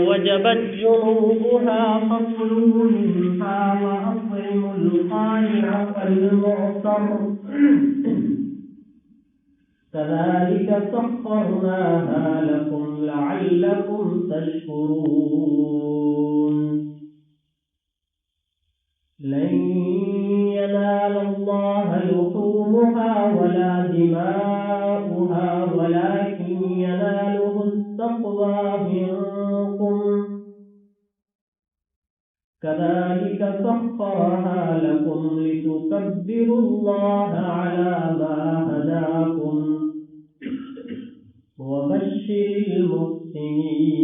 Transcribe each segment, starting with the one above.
وجبت جنوبها فكلوا منها وأطعموا القانع والمعتر كذلك سخرناها لكم لعلكم تشكرون لن ينال الله لحومها ولا دماؤها ولكن يناله التقوى منكم كذلك سخرها لكم لتكبروا الله على ما هداكم وبشر المحسنين.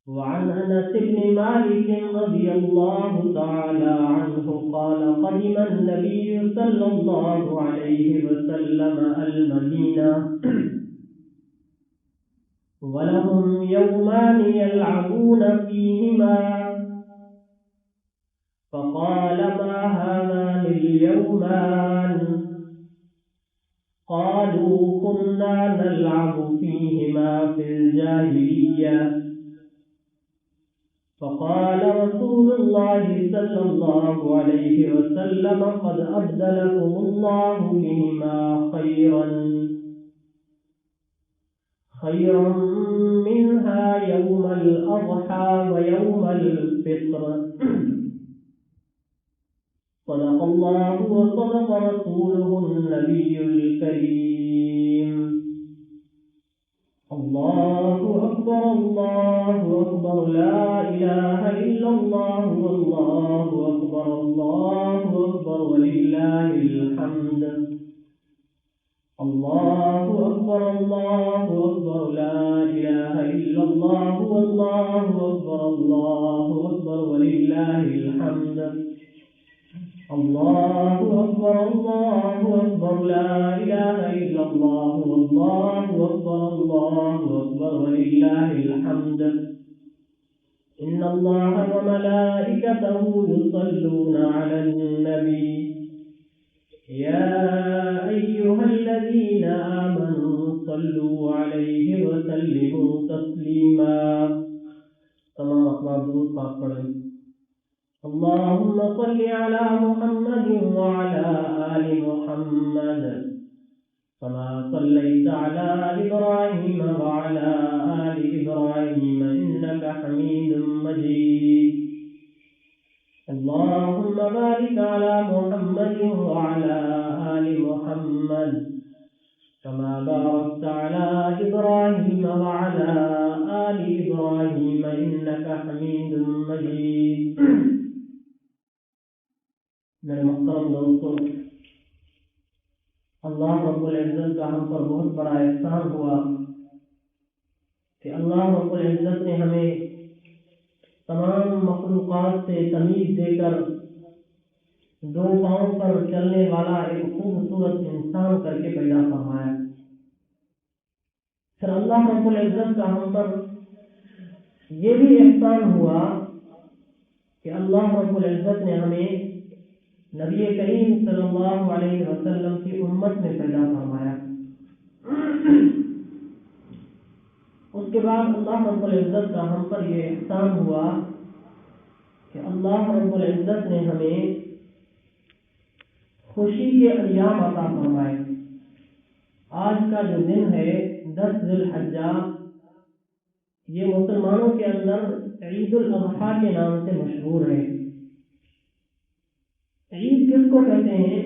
وعن أنس بن مالك رضي الله تعالى عنه قال قدم النبي صلى الله عليه وسلم المدينة ولهم يومان يلعبون فيهما فقال ما هذان اليومان قالوا كنا نلعب فيهما في الجاهلية فقال رسول الله صلى الله عليه وسلم قد أبدلكم الله بهما خيرا منها يوم الأضحى ويوم الفطر. صدق الله وصدق رسوله النبي الكريم. الله أكبر الله أكبر لا إله إلا الله والله أكبر ولله الحمد. الله أكبر لا إله إلا الله والله أكبر ولله الحمد. الله أكبر لا إله إلا الله والله أكبر ولله الحمد. إن الله وملائكته يصلون على النبي يا أيها الذين آمنوا صلوا عليه وسلموا تسليما. تمام اخبار درود پاک پڑھیں. اللهم صل على محمد وعلى آل محمد كما صليت على إبراهيم وعلى آل إبراهيم إنك حميد مجيد. اللهم بارك على محمد وعلى آل محمد كما باركت على إبراهيم وعلى آل إبراهيم إنك حميد مجيد. میرے محترم دوستوں، اللہ رب العزت کا ہم پر بہت بڑا احسان ہوا کہ اللہ رب العزت نے ہمیں تمام مخلوقات سے تمیز دے کر دو پاؤں پر چلنے والا ایک خوبصورت انسان کر کے پیدا فرمایا. پھر اللہ رب العزت کا ہم پر یہ بھی احسان ہوا کہ اللہ رب العزت نے ہمیں نبی کریم صلی اللہ علیہ وسلم کی امت میں پیدا فرمایا. اس کے بعد اللہ رب العزت کا ہم پر یہ احسان ہوا کہ اللہ رب العزت نے ہمیں خوشی کے ایام عطا فرمائے. آج کا جو دن ہے 10 ذی الحجہ، یہ مسلمانوں کے اندر عید الاضحیٰ کے نام سے مشہور ہے. عید کس کو کہتے ہیں؟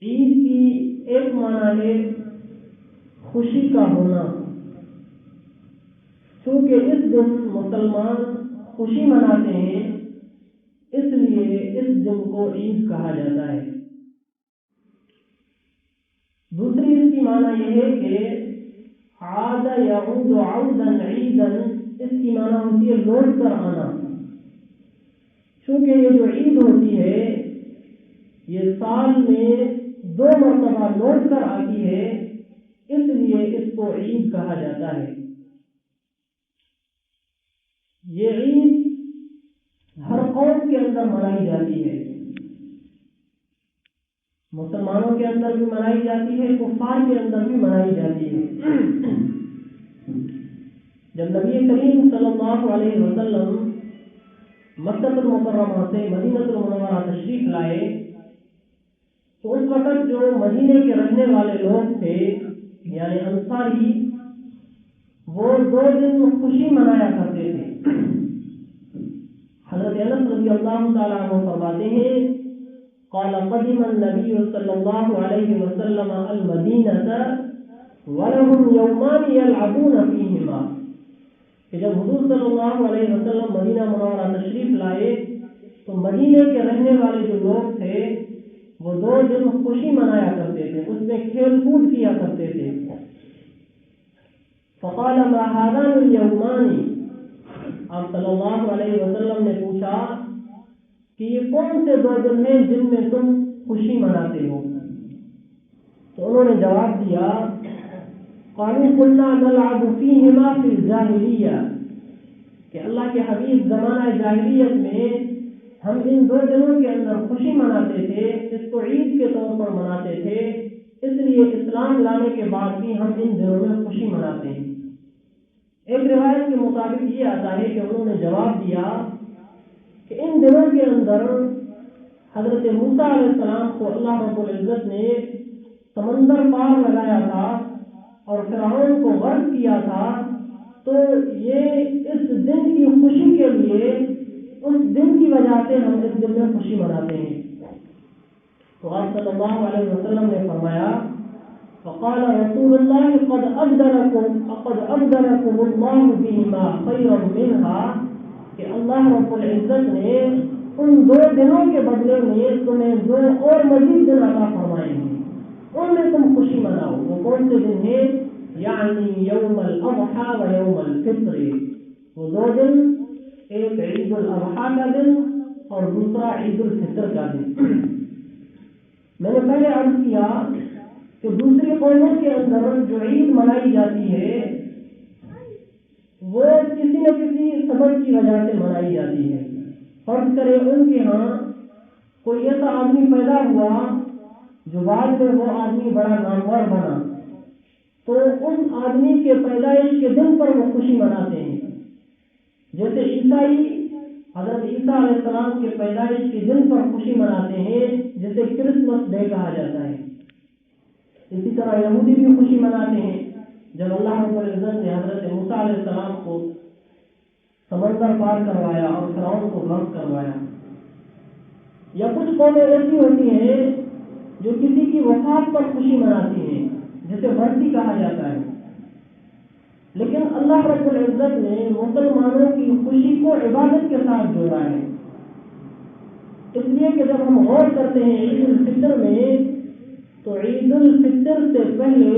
عید کی ایک معنی ہے خوشی کا ہونا. چونکہ اس دن مسلمان خوشی مناتے ہیں، اس لیے اس دن کو عید کہا جاتا ہے. دوسری اس کی معنی یہ ہے کہ عاد یعود عودا عیدا، اس کی معنی ہوتی ہے لوٹ کر آنا. چونکہ یہ جو عید ہوتی ہے یہ سال میں 2 مرتبہ لوٹ کر آتی ہے، اس لیے اس کو عید کہا جاتا ہے. یہ عید ہر قوم کے اندر منائی جاتی ہے. مسلمانوں کے اندر بھی منائی جاتی ہے، کفار کے اندر بھی منائی جاتی ہے. جب نبی کریم صلی اللہ علیہ وسلم مکہ المکرمہ سے مدینہ المنورہ تشریف لائے تو اس وقت جو مدینے کے رہنے والے لوگ تھے یعنی انصاری وہ 2 دن خوشی منایا کرتے تھے۔ حضرت انس رضی اللہ تعالیٰ عنہ فرماتے ہیں قال قدم النبی صلی اللہ علیہ وسلم المدینہ ولهم یومان یلعبون فیہما کہ جب حضور صلی اللہ علیہ وسلم مدینہ منورہ تشریف لائے تو مدینے کے رہنے والے جو لوگ تھے وہ 2 دن خوشی منایا کرتے تھے، اس میں کھیل کود کیا کرتے تھے۔ فقال ما هذان اليومان آپ صلی اللہ علیہ وسلم نے پوچھا کہ یہ کون سے 2 دن ہیں جن میں تم خوشی مناتے ہو؟ تو انہوں نے جواب دیا قالوا كنا نلعب فيهما في الجاهلیہ کہ اللہ کے حبیب زمانہ جاہلیت میں ہم ان 2 دنوں کے اندر خوشی مناتے تھے، اس کو عید کے طور پر مناتے تھے، اس لیے اسلام لانے کے بعد بھی ہم ان دنوں میں خوشی مناتے ہیں۔ ایک روایت کے مطابق یہ آتا ہے کہ انہوں نے جواب دیا کہ ان دنوں کے اندر حضرت موسیٰ علیہ السلام کو اللہ رب العزت نے سمندر پار لگایا تھا اور فرعون کو غرق کیا تھا، تو یہ اس دن کی خوشی کے لیے اس دن کی وجہ سے ہم اس دن میں خوشی مناتے ہیں۔ تو آپ صلی اللہ علیہ وسلم نے فرمایا فقال رسول اللہ قد ابدلکم اللہ بہما خیرا منها کہ اللہ رب العزت نے ان 2 دنوں کے بدلے میں تمہیں 2 اور مزید دن عطا فرمائے ہیں، ان میں تم خوشی مناؤ۔ وہ کون سے دن ہیں؟ یعنی یوم الاضحیٰ و یوم الفطر، وہ 2 دن، ایک عید الاضحیٰ کا دن اور دوسرا عید الفطر کا دن۔ میں نے پہلے عرض کیا کہ دوسری قوموں کے اندر جو عید منائی جاتی ہے وہ کسی نہ کسی سبب کی وجہ سے منائی جاتی ہے۔ فرض کرے ان کے ہاں کوئی ایسا آدمی پیدا ہوا جو بعد میں وہ آدمی بڑا نامور بنا، تو اس آدمی کے پیدائش کے دن پر وہ خوشی مناتے ہیں۔ جیسے عیسائی حضرت عیسیٰ علیہ السلام کے پیدائش کے دن پر خوشی مناتے ہیں جسے کرسمس ڈے کہا جاتا ہے، اسی طرح یہودی بھی خوشی مناتے ہیں جب اللہ رب العزت نے حضرت موسیٰ علیہ السلام کو سمندر پار کروایا اور فرعون کو غرق کروایا۔ یا کچھ قومیں ایسی ہوتی ہیں جو کسی کی وفات پر خوشی مناتی ہیں جسے برسی کہا جاتا ہے، لیکن اللہ رب العزت نے مسلمانوں کی خوشی کو عبادت کے ساتھ جوڑا ہے، اس لیے کہ جب ہم غور کرتے ہیں عید الفطر میں تو عید الفطر سے پہلے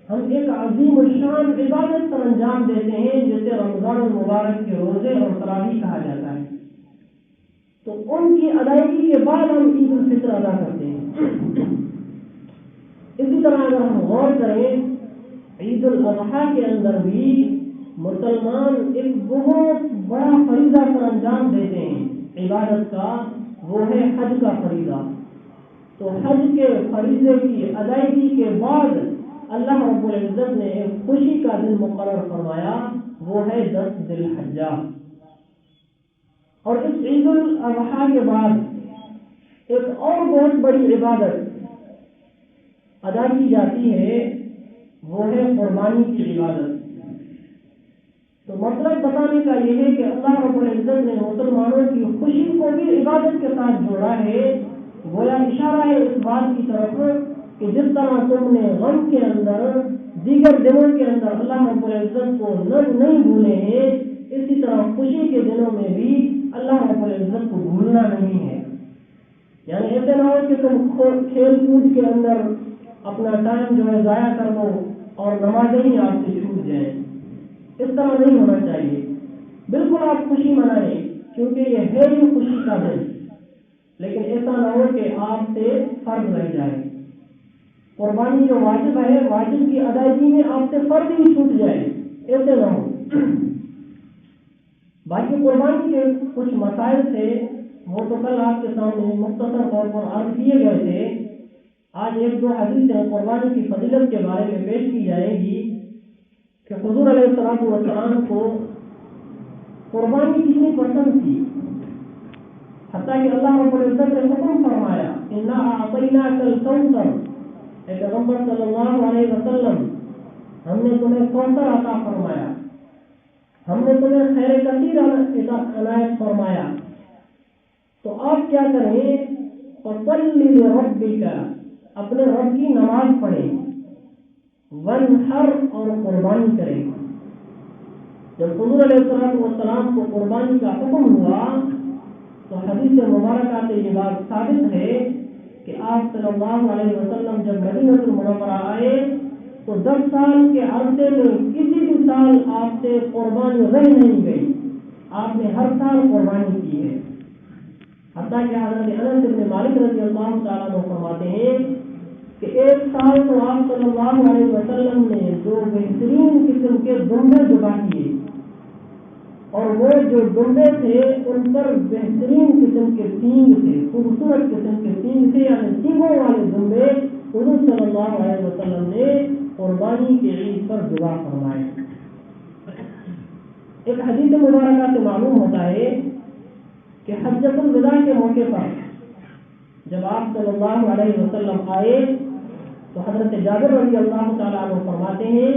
ہم ایک عظیم الشان عبادت پر انجام دیتے ہیں جسے رمضان المبارک کے روزے اور تراویح کہا جاتا ہے، تو ان کی ادائیگی کے بعد ہم عید الفطر ادا کرتے ہیں۔ اسی طرح اگر ہم غور کریں عید الاضحیٰ کے اندر بھی مسلمان ایک بہت بڑا فریضہ پر انجام دیتے ہیں عبادت کا، وہ ہے حج کا فریضہ۔ تو حج کے فریضے کی ادائیگی کے بعد اللہ رب العزت نے ایک خوشی کا دن مقرر فرمایا، وہ ہے 10 ذی الحجہ۔ اور اس عید الاضحیٰ کے بعد ایک اور بہت بڑی عبادت ادا کی جاتی ہے، وہ ہے قربانی کی عبادت۔ تو مطلب بتانے کا یہ ہے کہ اللہ رب العزت نے مسلمانوں کی خوشی کو بھی عبادت کے ساتھ جوڑا ہے، گویا اشارہ ہے اس بات کی طرف کہ جس طرح تم نے غم کے اندر دیگر دنوں کے اندر اللہ رب العزت کو نہیں بھولے ہیں، اسی طرح خوشی کے دنوں میں بھی اللہ رب العزت کو بھولنا نہیں ہے۔ یعنی ایسے نہ ہو کہ تم کھیل کود کے اندر اپنا ٹائم جو ہے ضائع کر دو اور نمازیں ہی آپ سے چھوٹ جائیں، اس طرح نہیں ہونا چاہیے۔ بالکل آپ خوشی منائیں کیونکہ یہ ہے ہی خوشی کا دن، لیکن ایسا نہ ہو کہ آپ سے فرض رہ جائے۔ قربانی جو واجب ہے، واجب کی ادائیگی میں آپ سے فرض ہی چھوٹ جائے، ایسے نہ ہو۔ باقی قربانی کے کچھ مسائل تھے، وہ تو کل آپ کے سامنے مختصر طور پر عرض کیے گئے تھے۔ آج 1-2 حدیثیں قربانی کی فضیلت کے بارے میں پیش کی جائے گی کہ حضور علیہ السلام کو قربانی کتنی پسند تھی، حتیٰ کہ اللہ رب العزت نے حکم فرمایا انا اعطیناک الکوثر، اے پیغمبر صلی اللہ علیہ وسلم ہم نے تمہیں کوثر عطا فرمایا، ہم نے تمہیں خیر کثیر عنایت فرمایا، تو آپ کیا کریں، فصلی لربک، اپنے رب کی نماز پڑھیں، وانحر، اور قربانی کریں۔ جب حضور علیہ السلام کو قربانی کا حکم ہوا تو حدیث مبارکہ سے یہ بات ثابت ہے کہ آپ صلی اللہ علیہ وسلم جب مدینہ المنورہ آئے تو 10 سال کے عرصے میں کسی بھی سال آپ سے قربانی رہ نہیں گئی، آپ نے ہر سال قربانی کی ہے۔ حتیٰ کہ حضرت انس بن مالک رضی اللہ تعالیٰ عنہ فرماتے ہیں کہ ایک سال تو آپ صلی اللہ علیہ وسلم نے جو بہترین قسم کے دمبے ذبح کیے، اور وہ جو دمبے تھے ان پر بہترین قسم کے سینگ تھے، خوبصورت قسم کے سینگ تھے، یعنی سینگوں والے دمبے حضور صلی اللہ علیہ وسلم نے قربانی کے عید پر ذبح فرمائے۔ ایک حدیث مبارکہ سے معلوم ہوتا ہے کہ حجۃ الوداع کے موقع پر جب آپ صلی اللہ علیہ وسلم آئے تو حضرت جابر رضی اللہ تعالیٰ عنہ فرماتے ہیں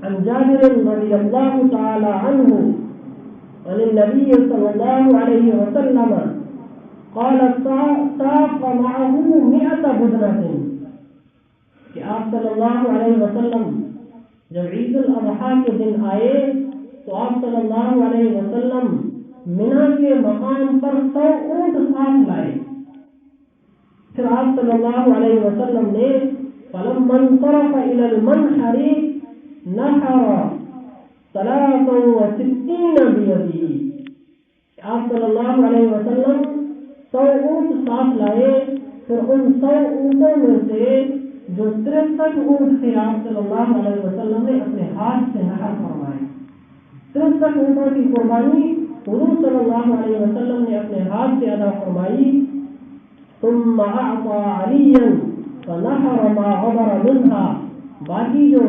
عن جابر رضی اللہ تعالیٰ عنہ عن النبی صلی اللہ علیہ وسلم قال ساق معه 100 بدنة، کہ آپ صلی اللہ علیہ وسلم جب عید الاضحیٰ کے دن آئے تو آپ صلی اللہ علیہ وسلم منی کے مقام پر 100 اونٹ ساتھ لائے۔ پھر آپ صلی اللہ علیہ وسلم نے فلما انصرف الى المنحر نحر 63 بیدہ، آپ صلی اللہ علیہ وسلم 100 اونٹ ساتھ لائے، پھر ان 100 اونٹوں میں سے جو 63 اونٹ تھے آپ صلی اللہ علیہ وسلم نے اپنے ہاتھ سے نحر فرمائے۔ 63 اونٹوں کی قربانی حضور صلی اللہ علیہ وسلم نے اپنے ہاتھ سے ادا فرمائی۔ ثم اعطى عليا فنحر ما غبر منها، باقی جو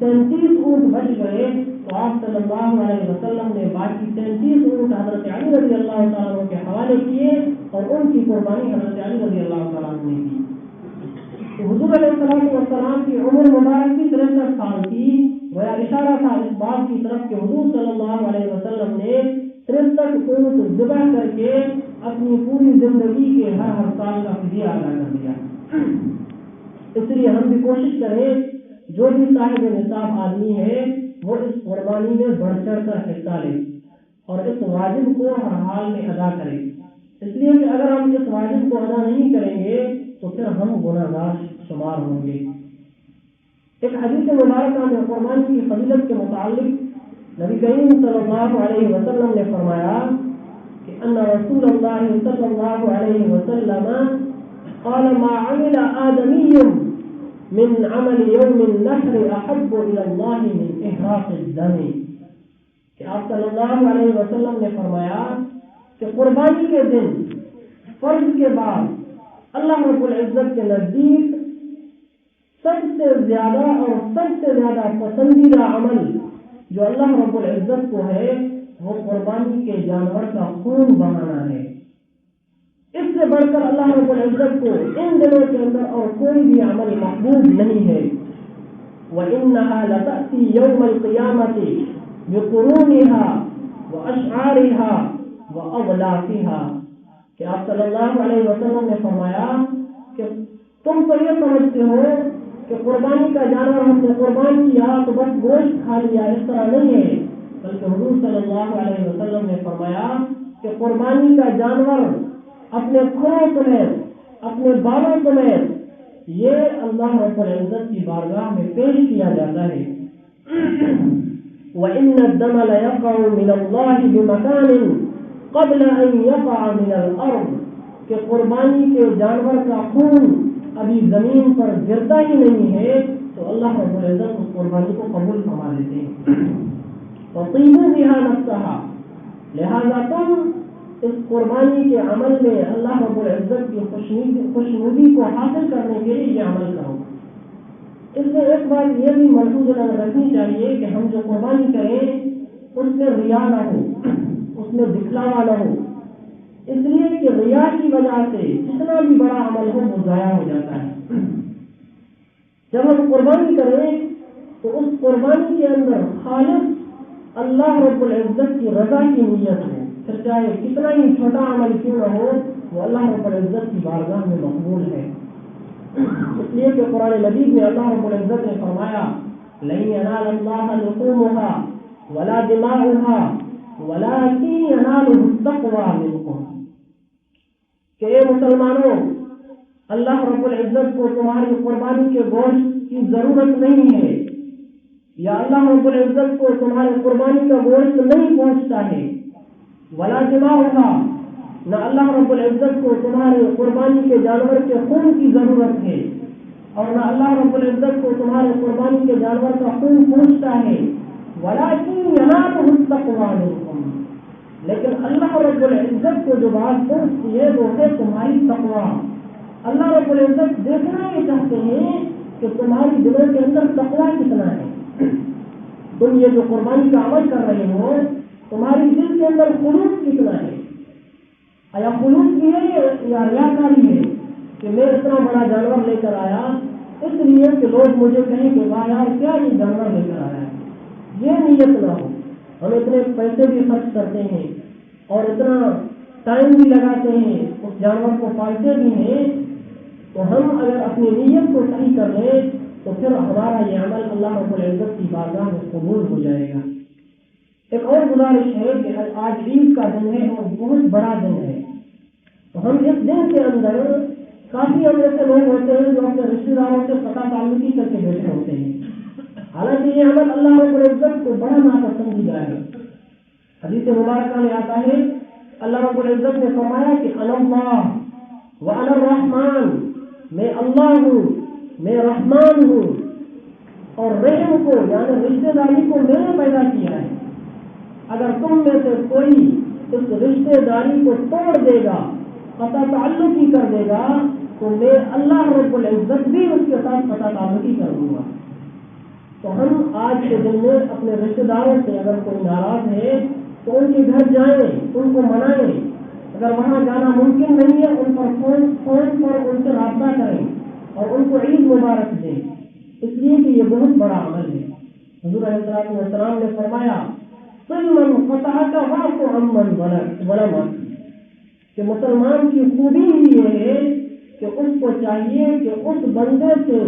37 اونٹ بچ گئے تو آپ صلی اللہ علیہ وسلم نے باقی 37 اونٹ حضرت علی رضی اللہ تعالیٰ عنہ کے حوالے کیے اور ان کی قربانی حضرت علی رضی اللہ تعالیٰ عنہ نے کی۔ تو حضور علیہ السلام کی عمر مبارک کی 63 سال کی، گویا اشارہ تھا اس بات کی طرف کہ حضور صلی اللہ علیہ وسلم نے 63 اونٹ ذبح کر کے اپنی پوری زندگی کے ہر سال کا فدیہ ادا کر دیا۔ اس لیے ہم بھی کوشش کریں جو بھی صاحب نصاب آدمی ہے وہ اس قربانی میں بڑھ چڑھ کر حصہ لے اور اس واجب کو ہر حال میں ادا کرے، اس لیے کہ اگر ہم اس واجب کو ادا نہیں کریں گے تو پھر ہم گناہگار شمار ہوں گے۔ ایک حدیث مبارکہ میں قربانی کی فضیلت کے متعلق نبی کریم صلی اللہ علیہ وسلم نے فرمایا کہ ان رسول اللہ صلی اللہ علیہ وسلم قال ما عمل آدمی من عمل یوم النحر احب الى اللہ من احراق الدم، کہ آپ صلی اللہ علیہ وسلم نے فرمایا کہ قربانی کے دن فرض کے بعد اللہ رب العزت کے نزدیک سب سے زیادہ اور سب سے زیادہ پسندیدہ عمل جو اللہ رب العزت کو ہے وہ قربانی کے جانور کا خون بہانا ہے۔ اس سے بڑھ کر اللہ رب العزت کو ان دنوں کے اندر اور کوئی بھی عمل محبوب نہیں ہے۔ وَإِنَّهَا لَتَأْتِي يَوْمَ الْقِيَامَةِ بِقُرُونِهَا وَأَشْعَارِهَا وَأَغْلَافِهَا، کہ آپ صلی اللہ علیہ وسلم نے فرمایا کہ تم تو یہ سمجھتے ہو کہ قربانی کا جانور ہم نے قربان کیا تو بس گوشت کھا لیا، اس طرح نہیں ہے، بلکہ حضور صلی اللہ علیہ وسلم نے فرمایا کہ قربانی کا جانور اپنے کھروں سمیت اپنے بالوں سمیت یہ اللہ رب العزت کی بارگاہ میں پیش کیا جاتا ہے۔ وَإِنَّ الدَّمَ لَيَقَعُ مِنَ اللَّهِ بِمَكَانٍ قَبْلَ أَن يَقَعَ مِنَ الْأَرْضِ، کہ قربانی کے جانور کا خون ابھی زمین پر گرتا ہی نہیں ہے تو اللہ رب العزت اس قربانی کو قبول فرما لیتے ہیں۔ وَطِيبُوا بِهَا نَفْسَهَا، لہذا تم اس قربانی کے عمل میں اللہ رب العزت کی خوشنودی کو حاصل کرنے کے لیے یہ عمل کرو۔ اس میں ایک بات یہ بھی ملحوظ نظر رکھنی چاہیے کہ ہم جو قربانی کریں اس میں ریا نہ ہو، اس میں دکھلاوا نہ ہو، اس لیے کہ ریا کی وجہ سے جتنا بھی بڑا عمل ہو وہ ضائع ہو جاتا ہے۔ جب ہم قربانی کریں تو اس قربانی کے اندر خالص اللہ رب العزت کی رضا کی نیت ہو، پھر چاہے کتنا ہی چھوٹا عمل کیوں نہ ہو وہ اللہ رب العزت کی بارگاہ میں مقبول ہے۔ اس لیے کہ قرآن مجید میں اللہ رب العزت نے فرمایا لَن يَنَالَ اللَّهَ لُحُومُهَا وَلَا دِمَاؤُهَا وَلَكِنْ يَنَالُهُ التَّقْوَى مِنكُمْ، کہ اے مسلمانوں، اللہ رب العزت کو تمہاری قربانی کے گوشت کی ضرورت نہیں ہے، یا اللہ رب العزت کو تمہاری قربانی کا گوشت نہیں پہنچتا ہے، ولا دماؤها، نہ اللہ رب العزت کو تمہارے قربانی کے جانور کے خون کی ضرورت ہے، اور نہ اللہ رب العزت کو تمہارے قربانی کے جانور کا خون پہنچتا ہے، ولیکن ینالہ التقوی منکم، لیکن اللہ رب العزت کو جو بات پہنچتی ہے وہ ہے تمہاری تقوی۔ اللہ رب العزت دیکھنا یہ چاہتے ہیں کہ تمہاری دلوں کے اندر تقوی کتنا ہے، تم یہ جو قربانی کا عمل کر رہے ہو تمہاری دل کے اندر خلوص کتنا ہے، یا خلوص کی ہے یا ریاکاری ہے کہ میں اتنا بڑا جانور لے کر آیا اس لیے کہ لوگ مجھے کہیں کہ واہ یار کیا یہ جانور لے کر آیا ہے، یہ نیت نہ ہو۔ ہم اتنے پیسے بھی خرچ کرتے ہیں اور اتنا ٹائم بھی لگاتے ہیں، اس جانور کو پالتے بھی ہیں، تو ہم اگر اپنی نیت کو صحیح کر لیں تو پھر ہمارا یہ عمل اللہ رب العزت کی بارگاہ میں قبول ہو جائے گا۔ ایک اور گزارش ہے کہ آج عید کا دن ہے اور بہت بڑا دن ہے، تو ہم اس دن کے اندر کافی ہم ایسے لوگ ہوتے ہیں جو اپنے رشتے داروں سے پتہ تعلقی کر کے بیٹھے ہوتے ہیں، حالانکہ یہ عمل اللہ رب العزت کو بڑا ناپسندیدہ ہے۔ حدیث مبارکہ میں آتا ہے اللہ رب العزت نے فرمایا کہ انا اللہ وانا الرحمن، میں اللہ ہوں، میں رحمان ہوں، اور رحم کو یعنی رشتے داری کو میں نے پیدا کیا ہے، اگر تم میں سے کوئی اس رشتے داری کو توڑ دے گا، قطع تعلقی کر دے گا، تو میں اللہ رب العزت بھی اس کے ساتھ قطع تعلقی کر دوں گا۔ تو ہم آج کے دن میں اپنے رشتے داروں سے اگر کوئی ناراض ہے تو ان کے گھر جائیں، ان کو منائیں، اگر وہاں جانا ممکن نہیں ہے ان پر فون پر ان سے رابطہ کریں اور ان کو عید مبارک دیں، اس لیے کہ یہ بہت بڑا عمل ہے۔ حضور علیہ السلام نے فرمایا صل من قطعک واعف عمن ظلمک، کہ مسلمان کی خوبی ہی یہ ہے کہ اس کو چاہیے کہ اس بندے سے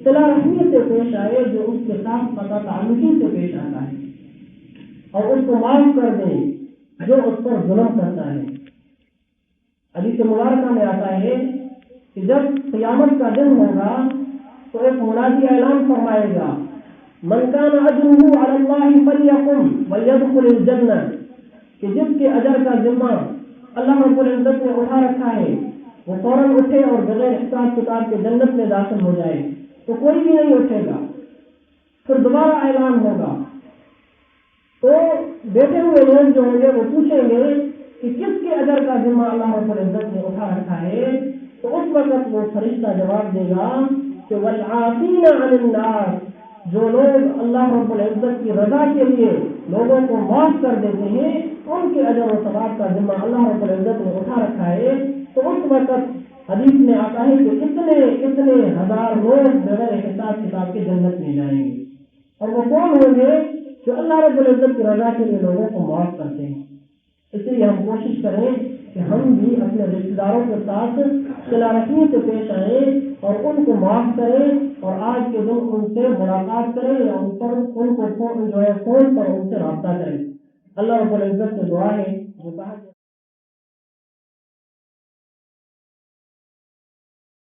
صلہ رحمی سے پیش آئے جو اس کے ساتھ قطع تعلقی سے پیش آتا ہے، اور اس کو معاف کر دے جو اس پر ظلم کرتا ہے۔ حدیث مبارکہ میں آتا ہے کہ جب قیامت کا دن ہوگا تو ایک منادی اعلان فرمائے گا من کان اجرہ علی اللہ فلیقم ولیدخل الجنہ، کہ جس کے اجر کا ذمہ اللہ رب العزت نے اٹھا رکھا ہے وہ فوراً اٹھے اور بغیر حساب کتاب کے جنت میں داخل ہو جائے، تو کوئی بھی نہیں اٹھے گا۔ پھر دوبارہ اعلان ہوگا تو بیٹھے ہوئے لوگ جو ہوں گے وہ پوچھیں گے کہ کس کے اجر کا ذمہ اللہ رب العزت نے اٹھا رکھا ہے، تو اس وقت وہ فرشتہ جواب دے گا کہ والعافین عن الناس، جو لوگ اللہ رب العزت کی رضا کے لیے لوگوں کو معاف کر دیتے ہیں ان کے اجر و ثواب کا ذمہ اللہ رب العزت نے اٹھا رکھا ہے۔ تو اس وقت حدیث میں آتا ہے کہ اتنے ہزار لوگ بغیر حساب کتاب کے جنت میں جائیں گے، اور وہ کون ہوں گے؟ جو اللہ رب العزت کی رضا کے لیے لوگوں کو معاف کرتے ہیں۔ اس لیے ہم کوشش کریں کہ ہم بھی اپنے رشتے داروں کے ساتھ صلہ رحمی سے پیش آئیں اور ان کو معاف کریں، اور آج کے دن ان سے ملاقات کریں یا ان کو فون پر ان سے رابطہ کریں۔ اللہ رب العزت سے دعا ہے جو کہا